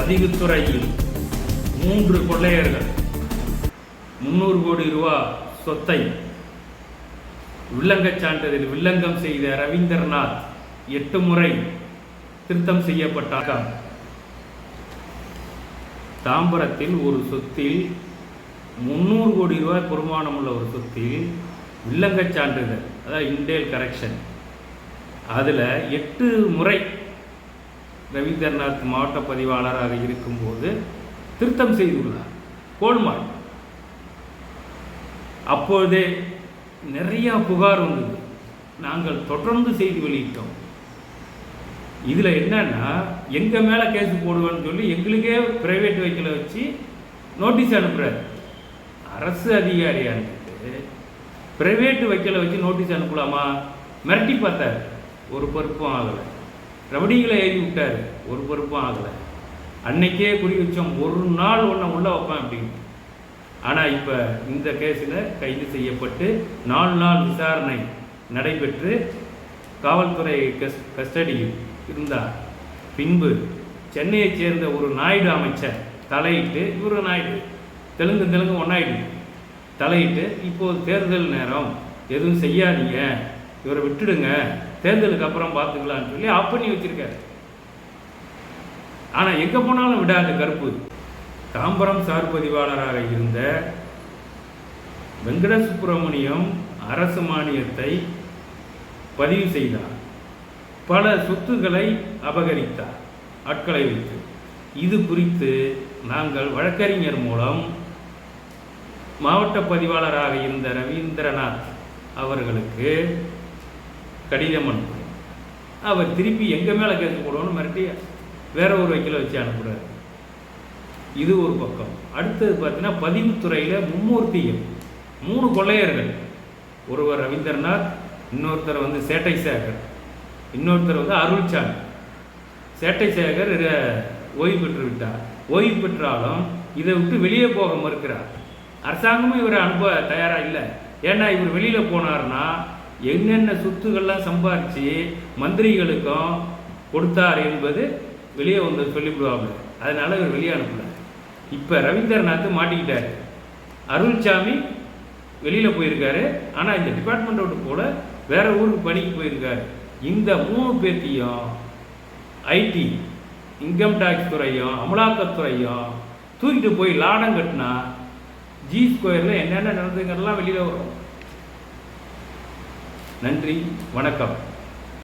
பதிவுத்துறையில் 3 கொள்ளையர்கள் 300 கோடி ரூபா சொத்தை வில்லங்கச் சான்றிதழ் வில்லங்கம் செய்த ரவீந்திரநாத் 8 முறை திருத்தம் செய்யப்பட்டார். தாம்பரத்தில் ஒரு சொத்தில் 300 கோடி ரூபாய் பெருமானம் உள்ள ஒரு சொத்தில் வில்லங்கச் சான்றிதழ், அதாவது இண்டேல் கரெக்ஷன், அதில் 8 முறை ரவீந்திரநாத் மாவட்ட பதிவாளராக இருக்கும்போது திருத்தம் செய்துள்ளார். கோல்மால் அப்பொழுதே நிறையா புகார் வந்தது. நாங்கள் தொடர்ந்து செய்தி வெளியிட்டோம். இதில் என்னன்னா, எங்கள் மேலே கேஸ் போடுவேன்னு சொல்லி எங்களுக்கே பிரைவேட் வெஹிக்கிளை வச்சு நோட்டீஸ் அனுப்புகிறார். அரசு அதிகாரியான்ட்டு பிரைவேட் வெஹிக்கிளை வச்சு நோட்டீஸ் அனுப்பலாமா? மிரட்டி பார்த்தார், ஒரு பொறுப்பும் ஆகலை. ரவுடிகளை எழுதி விட்டார், ஒரு பொறுப்பும் ஆகலை. அன்னைக்கே குறி வச்சோம், ஒரு நாள் ஒன்றை உள்ள வைப்பேன் அப்படின்னு. ஆனால் இப்போ இந்த கேஸில் கைது செய்யப்பட்டு 4 நாள் விசாரணை நடைபெற்று காவல்துறை கஸ்டடியில் இருந்தார். பின்பு சென்னையைச் சேர்ந்த ஒரு நாயுடு அமைச்சர் தலையிட்டு, இவரு நாயுடு தெலுங்கு ஒன்னாயுடு தலையிட்டு, இப்போது தேர்தல் நேரம், எதுவும் செய்யாதீங்க, இவரை விட்டுடுங்க, தேர்தலுக்கு அப்புறம் பார்த்துக்கலான்னு சொல்லி ஆஃப் பண்ணி வச்சிருக்காரு. ஆனால் எங்கே போனாலும் விடாது கருப்பு. தாம்பரம் சார் பதிவாளராக இருந்த வெங்கட சுப்பிரமணியம் அரசு மானியத்தை பதிவு செய்தார். பல சொத்துக்களை அபகரித்தார் ஆட்களை வைத்து. இது குறித்து நாங்கள் வழக்கறிஞர் மூலம் மாவட்ட பதிவாளராக இருந்த ரவீந்திரநாத் அவர்களுக்கு கடிதம் அனுப்புகிறோம். அவர் திருப்பி எங்கள் மேலே கேஸ் போடணும்னு மிரட்டி வேற ஒரு வக்கீலை வச்சு அனுப்புகிறார். இது ஒரு பக்கம். அடுத்தது பார்த்தீங்கன்னா, பதிவுத்துறையில் மும்மூர்த்திகள் 3 கொள்ளையர்கள். ஒருவர் ரவீந்திரநாத், இன்னொருத்தர் சேட்டை சேகர், இன்னொருத்தர் அருள்சாமி. சேட்டை சேகர் ஓய்வு பெற்று விட்டார். ஓய்வு பெற்றாலும் இதை விட்டு வெளியே போக மறுக்கிறார். அரசாங்கமும் இவரை அனுப்ப தயாராக இல்லை. ஏன்னா இவர் வெளியில் போனார்னா என்னென்ன சொத்துக்கள்லாம் சம்பாரித்து மந்திரிகளுக்கும் கொடுத்தார் என்பது வெளியே வந்து சொல்லிவிடுவாங்க. அதனால் இவர் வெளியே அனுப்பல. இப்போ ரவீந்திரநாத் மாட்டிக்கிட்டார். அருள்சாமி வெளியில் போயிருக்காரு. ஆனால் இந்த டிபார்ட்மெண்ட் விட்டு போல வேற ஊருக்கு பணிக்கு போயிருக்காரு. இந்த 3 பேர்த்தையும் ஐடி, இன்கம் டேக்ஸ் துறையும் அமலாக்கத்துறையும் தூக்கிட்டு போய் லாடம் கட்டினா G2 என்னென்ன நடந்துங்கிறதெல்லாம் வெளியில் வரும். நன்றி, வணக்கம்.